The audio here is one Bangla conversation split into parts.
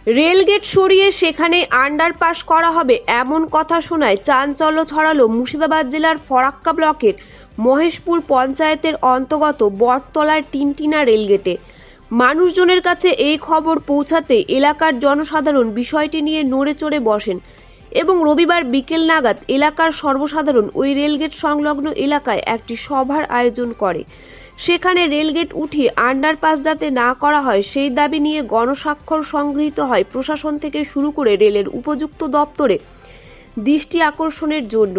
রেলগেট সরিয়ে সেখানে আন্ডারপাস করা হবে এমন কথা শোনায় চাঞ্চল্য ছড়ালো মুর্শিদাবাদ জেলার ফরাক্কা ব্লকের মহেশপুর পঞ্চায়েতের অন্তর্গত বটতলার টিনটিনা রেলগেটে। মানুষজনের কাছে এই খবর পৌঁছাতে এলাকার জনসাধারণ বিষয়টি নিয়ে নড়েচড়ে বসেন এবং রবিবার বিকেল নাগাদ এলাকার সর্বসাধারণ ওই রেলগেট সংলগ্ন এলাকায় একটি সভার আয়োজন করে। সেখানে রেলগেট উঠিয়ে আন্ডারপাস যাতে না করা হয় সেই দাবি নিয়ে গণস্বাক্ষর সংগৃহীত হয় প্রশাসন থেকে শুরু করে রেলের উপযুক্ত দপ্তরে দৃষ্টি আকর্ষণের জন্য।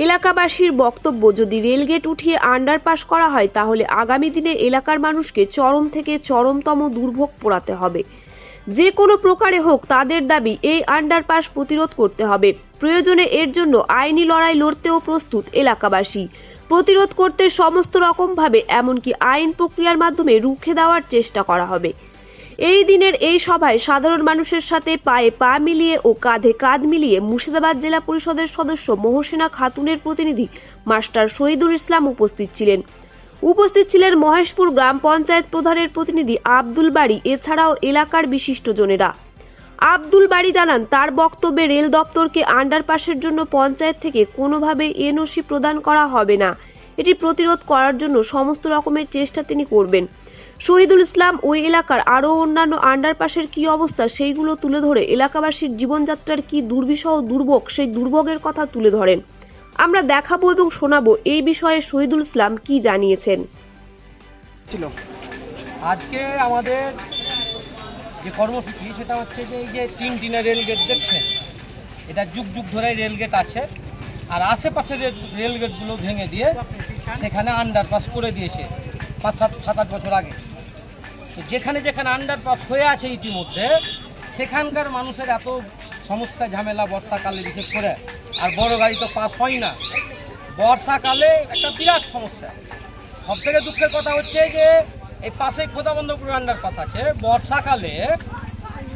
এলাকাবাসীর বক্তব্য, যদি রেলগেট উঠিয়ে আন্ডারপাস করা হয় তাহলে আগামী দিনে এলাকার মানুষকে চরম থেকে চরমতম দুর্ভোগ পোড়াতে হবে। যে কোনো প্রকারে হোক তাদের দাবি এই আন্ডারপাস প্রতিরোধ করতে হবে। প্রয়োজনে এর জন্য আইনি লড়াই লড়তেও প্রস্তুত এলাকাবাসী। প্রতিরোধ করতে সমস্ত রকমভাবে এমনকি আইন প্রক্রিয়ার মাধ্যমে রুখে দেওয়ার চেষ্টা করা হবে। এই দিনের এই সভায় সাধারণ মানুষের সাথে পায়ে পা মিলিয়ে ও কাঁধে কাঁধ মিলিয়ে মুর্শিদাবাদ জেলা পরিষদের সদস্য মহসিনা খাতুনের প্রতিনিধি মাস্টার শহীদুল ইসলাম উপস্থিত ছিলেন মহেশপুর গ্রাম পঞ্চায়েত প্রধানের প্রতিনিধি আব্দুল বাড়ি, এছাড়াও এলাকার বিশিষ্টজনেরা। আব্দুল বাড়ি জানান, তার বক্তব্যে রেল দপ্তরকে আন্ডারপাসের জন্য পঞ্চায়েত থেকে কোনোভাবে এনওসি প্রদান করা হবে না। এটি প্রতিরোধ করার জন্য সমস্ত রকমের চেষ্টা তিনি করবেন। শহীদুল ইসলাম ওই এলাকার আরও অন্যান্য আন্ডারপাসের কি অবস্থা সেইগুলো তুলে ধরে এলাকাবাসীর জীবনযাত্রার কি দুর্বিষহ দুর্ভোগ সেই দুর্ভোগের কথা তুলে ধরেন। আমরা দেখাবো এবং শোনাবো এই বিষয়ে শহীদুল ইসলাম কি জানিয়েছেন। আজকে আমাদের যে কর্মসূচি সেটা হচ্ছে যে এই যে টিনটিনা রেলগেট দেখছেন, এটা যুগ যুগ ধরে রেলগেট আছে, আর আশেপাশে যে রেলগেটগুলো ভেঙে দিয়ে সেখানে আন্ডারপাস করে দিয়েছে 5-7 বছর আগে। তো যেখানে যেখানে আন্ডারপাস হয়ে আছে ইতিমধ্যে সেখানকার মানুষের এত সমস্যা ঝামেলা বর্ষাকালে বিশেষ করে, আর বড় গাড়ি তো পাস হয় না, বর্ষাকালে একটা বিরাট সমস্যা। সবথেকে দুঃখের কথা হচ্ছে যে এই পাশেই খোদাবন্দপুর আন্ডারপাস আছে, বর্ষাকালে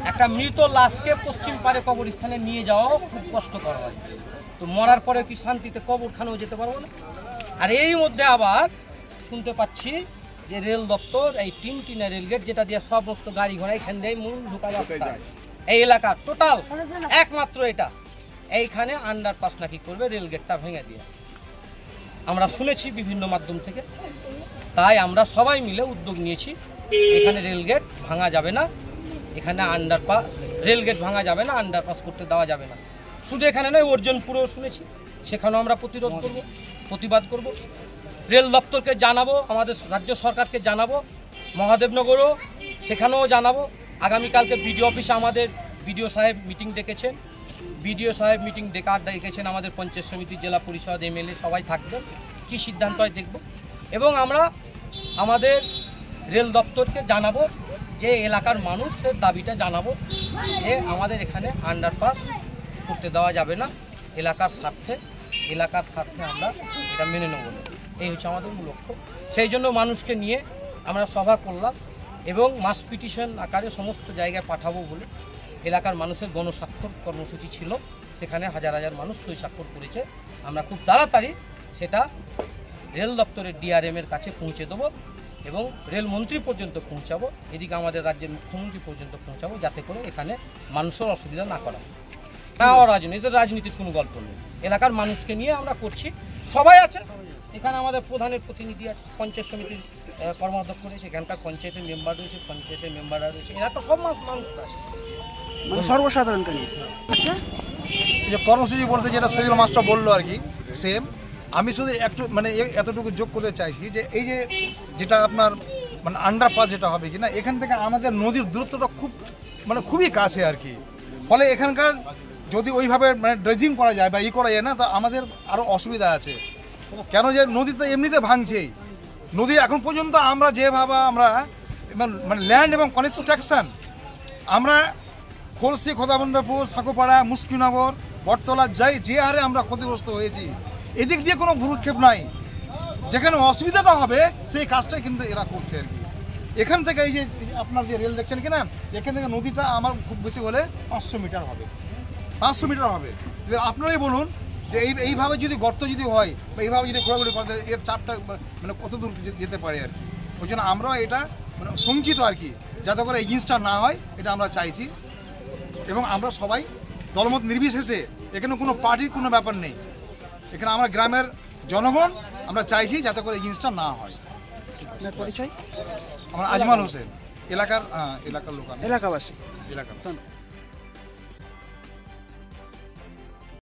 একটা মৃত লাশকে পশ্চিম পারে কবরস্থানে নিয়ে যাওয়াও খুব কষ্টকর হয়। তো মরার পরে কি শান্তিতে কবরখানেও যেতে পারবো না? আর এই মধ্যে আবার শুনতে পাচ্ছি যে রেল দপ্তর এই টিনটিনা রেলগেট, যেটা দিয়ে সমস্ত গাড়ি ঘোড়া এখান দিয়ে মূল ঢোকা রাস্তা এই এলাকার টোটাল একমাত্র এটা, এইখানে আন্ডারপাস নাকি করবে রেলগেটটা ভেঙে দিয়ে আমরা শুনেছি বিভিন্ন মাধ্যম থেকে। তাই আমরা সবাই মিলে উদ্যোগ নিয়েছি, এখানে রেলগেট ভাঙা যাবে না, এখানে রেলগেট ভাঙা যাবে না, আন্ডারপাস করতে দেওয়া যাবে না। শুধু এখানে নয়, অর্জুনপুরেও শুনেছি, সেখানেও আমরা প্রতিরোধ করব, প্রতিবাদ করব। রেল দপ্তরকে জানাবো, আমাদের রাজ্য সরকারকে জানাবো, মহাদেবনগরও সেখানেও জানাবো। আগামীকালকে বিডিও অফিসে আমাদের বিডিও সাহেব মিটিং ডেকেছেন, বিডিও সাহেব মিটিং ডেকেছেন, আমাদের পঞ্চায়েত সমিতি, জেলা পরিষদ, এমএলএ সবাই থাকবেন, কী সিদ্ধান্ত হয় দেখব। এবং আমরা আমাদের রেল দপ্তরকে জানাবো যে এলাকার মানুষের দাবিটা জানাবো যে আমাদের এখানে আন্ডারপাস করতে দেওয়া যাবে না, এলাকার স্বার্থে আমরা এটা মেনে নেব না। এই হচ্ছে আমাদের মূল লক্ষ্য। সেই জন্য মানুষকে নিয়ে আমরা সভা করলাম এবং মাস পিটিশন আকারে সমস্ত জায়গায় পাঠাবো বলে এলাকার মানুষের গণস্বাক্ষর কর্মসূচি ছিল, সেখানে হাজার হাজার মানুষ সই স্বাক্ষর করেছে। আমরা খুব তাড়াতাড়ি সেটা রেল দপ্তরের ডিআরএমের কাছে পৌঁছে দেবো এবং রেলমন্ত্রী পর্যন্ত পৌঁছাবো, এদিকে আমাদের রাজ্যের মুখ্যমন্ত্রী পর্যন্ত পৌঁছাবো, যাতে করে এখানে মানুষের অসুবিধা না করা হয়। না, রাজনীতির কোনো গল্প নেই, এলাকার মানুষকে নিয়ে আমরা করছি, সবাই আছে এখানে, আমাদের প্রধানের প্রতিনিধি আছে, পঞ্চায়েত সমিতির কর্মাধ্যক্ষ রয়েছে, এখানকার পঞ্চায়েতের মেম্বার রয়েছে, পঞ্চায়েতের মেম্বাররা রয়েছে, এরা তো সব মানুষ আছে, মানে সর্বসাধারণকে নিয়ে। আচ্ছা, এই যে কর্মসূচি বলতে যেটা শহীদুল মাস্টার বললো আর কি সেম, আমি শুধু একটু মানে এতটুকু যোগ করতে চাইছি যে এই যে যেটা আপনার মানে আন্ডারপাস যেটা হবে কি না, এখান থেকে আমাদের নদীর দূরত্বটা খুবই কাছে আর কি। ফলে এখানকার যদি ওইভাবে মানে ড্রেজিং করা যায় বা করা যায় না, তা আমাদের আরও অসুবিধা আছে। কেন যে নদী তো এমনিতে ভাঙছেই, নদী এখন পর্যন্ত আমরা যেভাবে আমরা মানে ল্যান্ড এবং কনস্ট্রাকশন আমরা খোলসি, খোদাবন্দপুর, সাকুপাড়া, মুশকিনগর, বটতলা যে হারে আমরা ক্ষতিগ্রস্ত হয়েছি, এদিক দিয়ে কোনো ভ্রুক্ষেপ নাই। যেখানে অসুবিধাটা হবে সেই কাজটাই কিন্তু এরা করছে আর কি। এখান থেকে এই যে আপনার যে রেল দেখছেন কিনা, এখান থেকে নদীটা আমার খুব বেশি হলে 500 মিটার হবে, 500 মিটার হবে। এবার আপনারাই বলুন যে এইভাবে যদি গর্ত যদি হয় বা এইভাবে যদি ঘোরাঘুরি করে, এর চাপটা মানে কত দূর যেতে পারে আর কি। ওই জন্য আমরাও এটা মানে শঙ্কিত আর কি, যাতে করে এই জিনিসটা না হয়, এটা আমরা চাইছি। এবং আমরা সবাই দলমত নির্বিশেষে, এখানে কোনো পার্টির কোনো ব্যাপার নেই, এখানে আমার গ্রামের জনগণ আমরা চাইছি যাতে করে এই জিনিসটা না হয়। আপনার পরিচয়? আমার আজমাল হোসেন, এলাকার লোক, এলাকাবাসী। এলাকার